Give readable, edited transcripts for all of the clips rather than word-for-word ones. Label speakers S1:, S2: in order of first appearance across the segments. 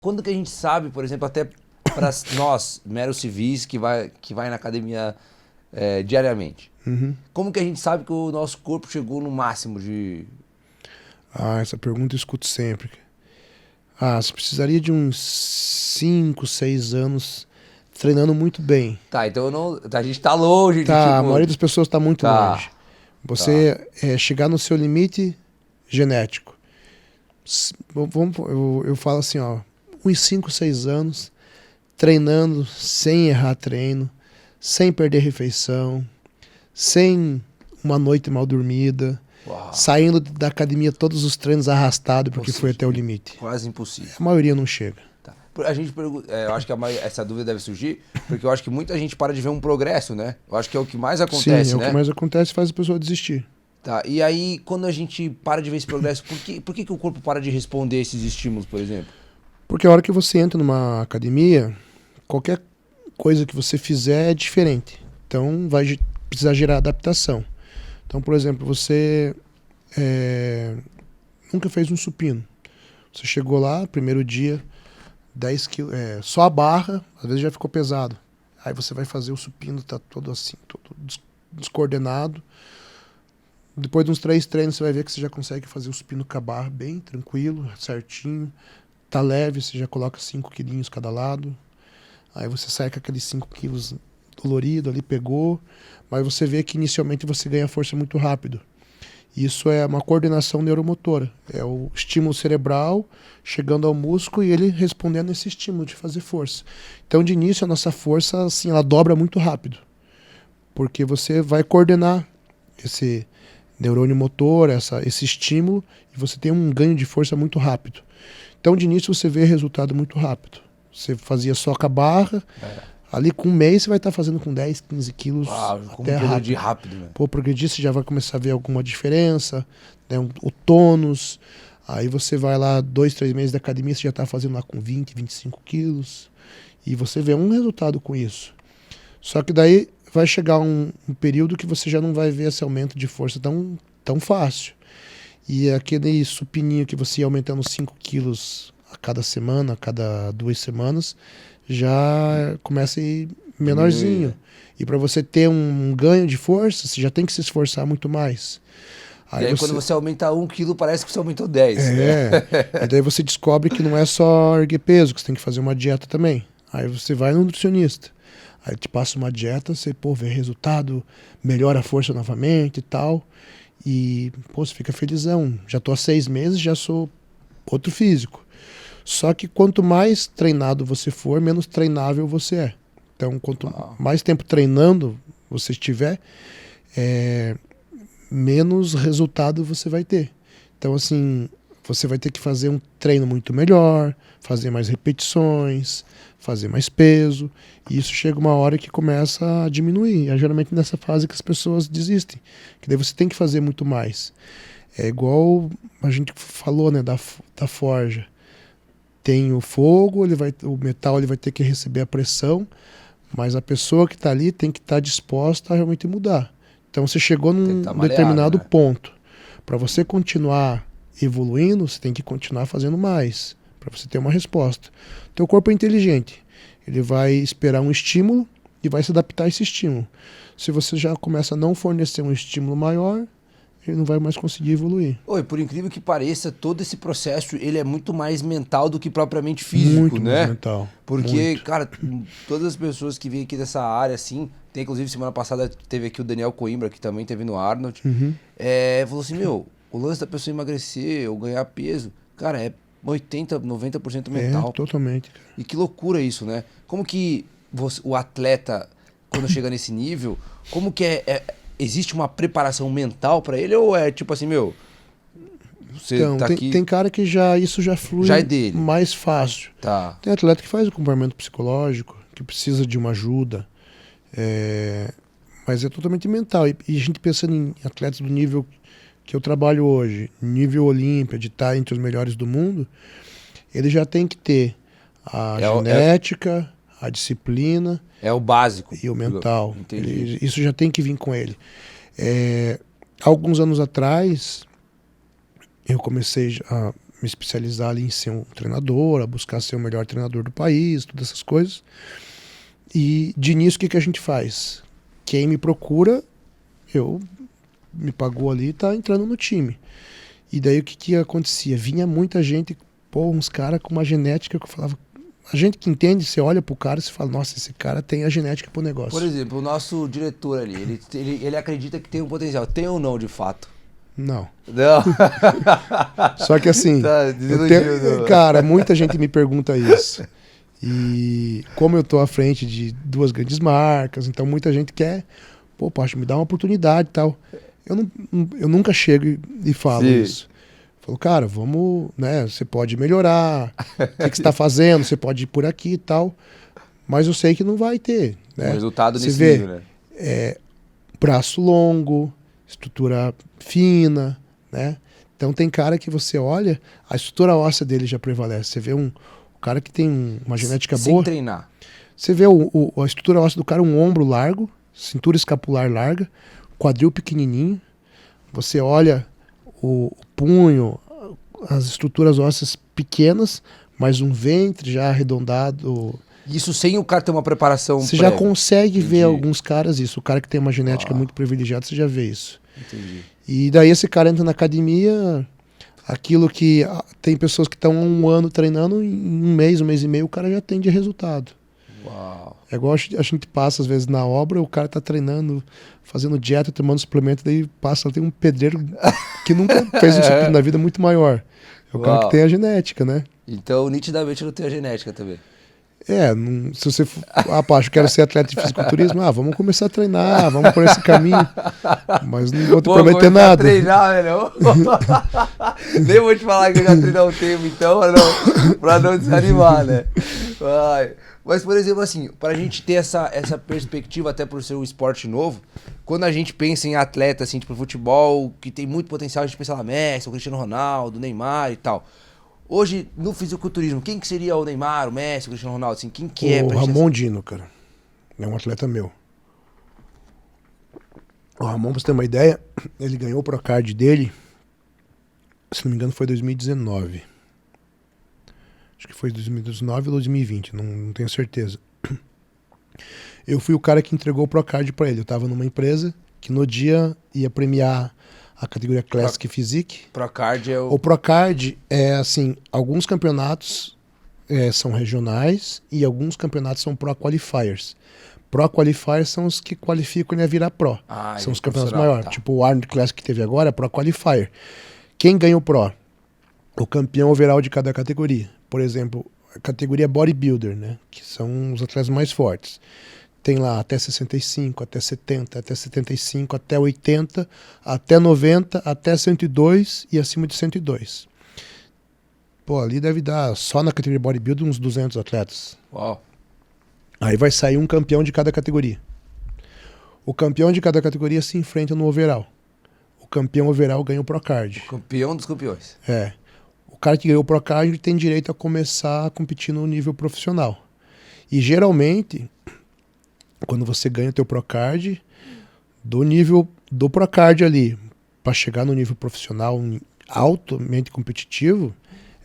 S1: Quando que a gente sabe, por exemplo, até para nós, meros civis, que vai na academia diariamente,
S2: Uhum.
S1: como que a gente sabe que o nosso corpo chegou no máximo de...
S2: Ah, essa pergunta eu escuto sempre. Ah, você precisaria de uns 5, 6 anos treinando muito bem.
S1: Tá, então eu não, a gente tá longe de
S2: Tá, a
S1: tipo...
S2: maioria das pessoas está muito longe.
S1: Tá, tá.
S2: Você chegar no seu limite genético. Eu falo assim, ó, uns 5, 6 anos treinando sem errar treino, sem perder refeição, sem uma noite mal dormida,
S1: Uau.
S2: saindo da academia todos os treinos arrastado
S1: Ou
S2: porque foi
S1: seja,
S2: até o limite.
S1: quase impossível.
S2: A maioria não chega.
S1: Tá. A gente pergunta, eu acho que essa dúvida deve surgir, porque eu acho que muita gente para de ver um progresso, né? Eu acho que é o que mais
S2: Sim, é
S1: acontece,
S2: o que
S1: né?
S2: mais acontece, faz a pessoa desistir.
S1: Tá, e aí quando a gente para de ver esse progresso, por que o corpo para de responder esses estímulos, por exemplo?
S2: Porque a hora que você entra numa academia, qualquer coisa que você fizer é diferente. Então vai precisar gerar adaptação. Então, por exemplo, você nunca fez um supino. Você chegou lá, primeiro dia, 10 quilos, só a barra, às vezes já ficou pesado. Aí você vai fazer o supino, tá todo assim, todo descoordenado. Depois de uns 3 treinos, você vai ver que você já consegue fazer o supino com a barra bem tranquilo, certinho. Tá leve, você já coloca 5 quilinhos cada lado. Aí você sai com aqueles 5 quilos dolorido ali, pegou. Mas você vê que inicialmente você ganha força muito rápido. Isso é uma coordenação neuromotora. É o estímulo cerebral chegando ao músculo e ele respondendo a esse estímulo de fazer força. Então, de início, a nossa força, assim, ela dobra muito rápido. Porque você vai coordenar esse neurônio motor, esse estímulo, e você tem um ganho de força muito rápido. Então, de início, você vê resultado muito rápido. Você fazia só com a barra, ali com um mês você vai estar fazendo com 10, 15 quilos
S1: Como
S2: até
S1: progredir
S2: rápido.
S1: rápido, né?
S2: Pô, progredir, você já vai começar a ver alguma diferença, né? O tônus. Aí você vai lá 2, 3 meses da academia, você já está fazendo lá com 20, 25 quilos. E você vê um resultado com isso. Só que daí vai chegar um período que você já não vai ver esse aumento de força tão fácil. E aquele supininho que você ia aumentando 5 quilos a cada semana, a cada 2 semanas, já começa a ir
S1: Diminuir, né?
S2: menorzinho. E para você ter um ganho de força, você já tem que se esforçar muito mais.
S1: E
S2: Aí
S1: aí quando
S2: você.
S1: você aumenta 1 quilo, parece que você aumentou 10, né?
S2: E daí você descobre que não é só erguer peso, que você tem que fazer uma dieta também. Aí você vai no nutricionista. Aí te passa uma dieta, você vê resultado, melhora a força novamente e tal. E, pô, você fica felizão. Já tô há 6 meses, já sou outro físico. Só que quanto mais treinado você for, menos treinável você é. Então, quanto mais tempo treinando você estiver, menos resultado você vai ter. Então, assim, você vai ter que fazer um treino muito melhor, fazer mais repetições, fazer mais peso. E isso chega uma hora que começa a diminuir. É geralmente nessa fase que as pessoas desistem. Que daí você tem que fazer muito mais. É igual a gente falou, né, da forja. Tem o fogo, o metal ele vai ter que receber a pressão, mas a pessoa que está ali tem que estar disposta a realmente mudar. Então você chegou
S1: Tem que
S2: num
S1: estar maleável,
S2: determinado
S1: né?
S2: ponto. Para você continuar evoluindo, você tem que continuar fazendo mais, para você ter uma resposta. Teu corpo é inteligente. Ele vai esperar um estímulo e vai se adaptar a esse estímulo. Se você já começa a não fornecer um estímulo maior, ele não vai mais conseguir evoluir.
S1: Oi, por incrível que pareça, todo esse processo ele é muito mais mental do que propriamente físico,
S2: Muito mais
S1: né?
S2: mental.
S1: Porque,
S2: Muito.
S1: cara, todas as pessoas que vêm aqui dessa área, assim, tem inclusive semana passada teve aqui o Daniel Coimbra, que também teve no Arnold, falou assim, meu, o lance da pessoa emagrecer ou ganhar peso, cara, é 80, 90%
S2: É,
S1: mental.
S2: totalmente.
S1: E que loucura isso, né? Como que o atleta, quando chega nesse nível, como que existe uma preparação mental pra ele ou é tipo assim, meu, você
S2: Então,
S1: tá aqui,
S2: tem cara que isso já
S1: já é
S2: flui
S1: dele.
S2: mais fácil.
S1: Tá.
S2: Tem atleta que faz acompanhamento psicológico, que precisa de uma ajuda, mas é totalmente mental. E a gente pensando em atletas do nível que eu trabalho hoje, nível Olímpia, de estar entre os melhores do mundo, ele já tem que ter a
S1: É,
S2: genética, a disciplina
S1: é o básico.
S2: e o mental.
S1: Entendi.
S2: Isso já tem que vir com ele. Alguns anos atrás, eu comecei a me especializar ali em ser um treinador, a buscar ser o melhor treinador do país, todas essas coisas. E de início, o que a gente faz? Quem me procura, me pagou ali e tá entrando no time. E daí o que acontecia? Vinha muita gente, uns caras com uma genética que eu falava... A gente que entende, você olha pro cara e você fala, nossa, esse cara tem a genética pro negócio.
S1: Por exemplo, o nosso diretor ali, ele acredita que tem um potencial. Tem ou não, de fato?
S2: Não.
S1: Não.
S2: Só que assim,
S1: Tá,
S2: cara, muita gente me pergunta isso. E como eu tô à frente de 2 grandes marcas, então muita gente quer, Pacho, me dá uma oportunidade e tal. Eu nunca chego e falo isso. Falo, cara, vamos, né? Você pode melhorar. O que você tá fazendo? Você pode ir por aqui e tal. Mas eu sei que não vai ter. Né?
S1: Um resultado
S2: você
S1: nesse
S2: vê,
S1: nível, né?
S2: Braço longo, estrutura fina, né? Então tem cara que você olha, a estrutura óssea dele já prevalece. Você vê o cara que tem uma genética boa.
S1: Sem treinar.
S2: Você vê a estrutura óssea do cara, um ombro largo, cintura escapular larga, quadril pequenininho. Você olha o punho, as estruturas ósseas pequenas, mas um ventre já arredondado.
S1: Isso sem o cara ter uma preparação
S2: Você
S1: prévia.
S2: já consegue
S1: Entendi.
S2: ver alguns caras isso. O cara que tem uma genética muito privilegiada, você já vê isso.
S1: Entendi.
S2: E daí esse cara entra na academia, aquilo que tem pessoas que estão há 1 ano treinando, em 1 mês e meio, o cara já tem de resultado.
S1: Uau.
S2: É igual a gente passa, às vezes, na obra, o cara tá treinando, fazendo dieta, tomando suplemento, daí passa, tem um pedreiro que nunca fez um supino na vida muito maior. É o cara que tem a genética, né?
S1: Então, nitidamente, não tem a genética também.
S2: Se você for, Pacho, eu quero ser atleta de fisiculturismo, vamos começar a treinar, vamos por esse caminho. Mas não vou te prometer nada.
S1: Treinar, velho. Nem vou te falar que eu já treinei um tempo, então, pra não desanimar, né? Mas, por exemplo, assim, pra gente ter essa perspectiva, até por ser um esporte novo, quando a gente pensa em atleta, assim, tipo futebol, que tem muito potencial, a gente pensa lá, Messi, o Cristiano Ronaldo, Neymar e tal. Hoje, no fisiculturismo, quem que seria o Neymar, o Messi, o Cristiano Ronaldo? Assim, quem que é?
S2: O Ramon Dino, cara. É um atleta meu. O Ramon, pra você ter uma ideia, ele ganhou o Procard dele, se não me engano, foi 2019. Acho que foi 2019 ou 2020, não tenho certeza. Eu fui o cara que entregou o Procard pra ele. Eu tava numa empresa que no dia ia premiar a categoria Classic Physique.
S1: Procard é
S2: o Procard é assim, alguns campeonatos são regionais e alguns campeonatos são Pro Qualifiers. Pro Qualifiers são os que qualificam ele a virar Pro. São os campeonatos maiores. Tá. Tipo o Arnold Classic que teve agora é Pro Qualifier. Quem ganha o Pro? O campeão overall de cada categoria. Por exemplo, a categoria Bodybuilder, né? Que são os atletas mais fortes. Tem lá até 65, até 70, até 75, até 80, até 90, até 102 e acima de 102. Ali deve dar, só na categoria Bodybuilder, uns 200 atletas.
S1: Uau.
S2: Aí vai sair um campeão de cada categoria. O campeão de cada categoria se enfrenta no overall. O campeão overall ganha o Procard.
S1: O campeão dos campeões.
S2: O cara que ganhou o Procard tem direito a começar a competir no nível profissional. E geralmente, quando você ganha o teu Procard, do nível do Procard ali, para chegar no nível profissional altamente competitivo,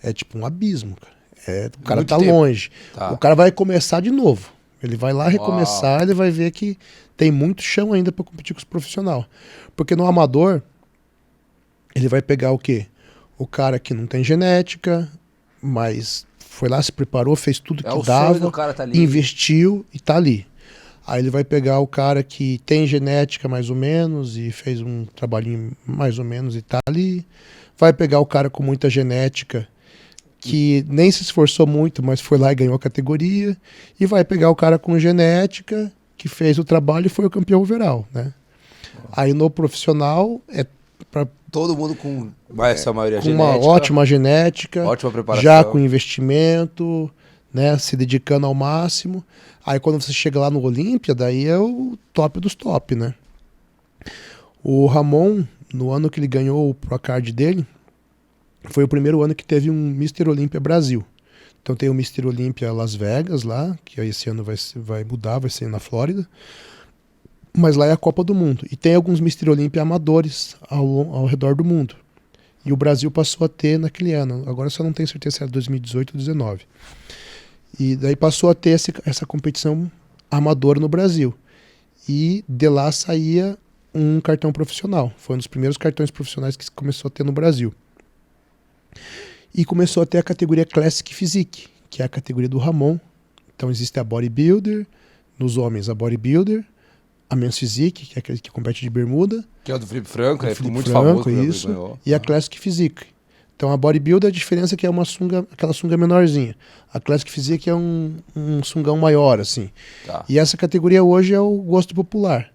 S2: é tipo um abismo, cara. O cara tá longe. Tá. O cara vai começar de novo. Ele vai lá recomeçar, ele vai ver que tem muito chão ainda para competir com os profissionais. Porque no amador, ele vai pegar o quê? O cara que não tem genética, mas foi lá, se preparou, fez tudo que dava, tá ali, investiu e tá ali. Aí ele vai pegar o cara que tem genética mais ou menos e fez um trabalhinho mais ou menos e tá ali. Vai pegar o cara com muita genética que nem se esforçou muito, mas foi lá e ganhou a categoria. E vai pegar o cara com genética que fez o trabalho e foi o campeão overall, né? Aí no profissional é para
S1: todo mundo com essa maioria
S2: com
S1: genética,
S2: uma ótima genética,
S1: ótima preparação,
S2: já com investimento, né, se dedicando ao máximo. Aí quando você chega lá no Olímpia, daí é o top dos top, né? O Ramon, no ano que ele ganhou o Procard dele, foi o primeiro ano que teve um Mr. Olímpia Brasil. Então tem o Mr. Olímpia Las Vegas lá, que esse ano vai mudar, vai ser na Flórida. Mas lá é a Copa do Mundo. E tem alguns Mr. Olímpia amadores ao redor do mundo. E o Brasil passou a ter naquele ano. Agora eu só não tenho certeza se era 2018 ou 2019. E daí passou a ter essa competição amadora no Brasil. E de lá saía um cartão profissional. Foi um dos primeiros cartões profissionais que começou a ter no Brasil. E começou a ter a categoria Classic Physique, que é a categoria do Ramon. Então existe a Bodybuilder, nos homens a Bodybuilder, a Men's Physique, que é aquele que compete de bermuda.
S1: Que é o do Felipe Franco,
S2: O
S1: ficou
S2: Felipe
S1: muito
S2: Franco,
S1: famoso.
S2: isso. E a Classic Physique. Então a Bodybuilder, a diferença é que é uma sunga, aquela sunga menorzinha. A Classic Physique é um sungão maior, assim.
S1: Tá.
S2: E essa categoria hoje é o gosto popular.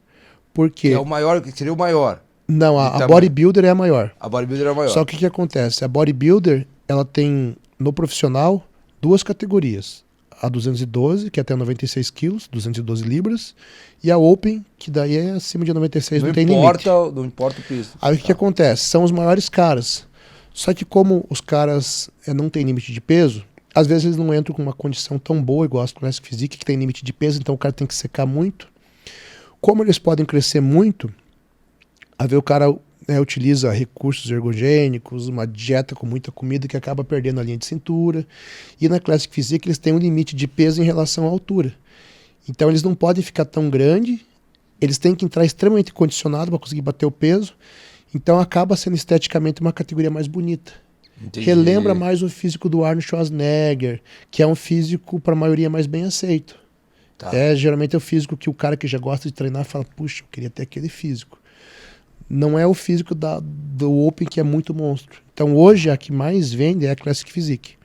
S2: Por quê?
S1: Que é o maior, que seria o maior.
S2: Não, a Bodybuilder é a maior.
S1: A Bodybuilder é a maior.
S2: Só que o que acontece? A Bodybuilder, ela tem, no profissional, 2 categorias. A 212, que é até 96 quilos, 212 libras. E a Open, que daí é acima de 96, não tem limite.
S1: Não importa o peso.
S2: Aí o que acontece? São os maiores caras. Só que como os caras não tem limite de peso, às vezes eles não entram com uma condição tão boa, igual as Classic Physique, que tem limite de peso, então o cara tem que secar muito. Como eles podem crescer muito, às vezes o cara utiliza recursos ergogênicos, uma dieta com muita comida que acaba perdendo a linha de cintura. E na Classic Physique eles têm um limite de peso em relação à altura. Então eles não podem ficar tão grande, eles têm que entrar extremamente condicionado para conseguir bater o peso. Então acaba sendo esteticamente uma categoria mais bonita.
S1: Entendi.
S2: Relembra mais o físico do Arnold Schwarzenegger, que é um físico para a maioria mais bem aceito.
S1: Tá.
S2: Geralmente é o físico que o cara que já gosta de treinar fala, puxa, eu queria ter aquele físico. Não é o físico do Open que é muito monstro. Então hoje a que mais vende é a Classic Physique.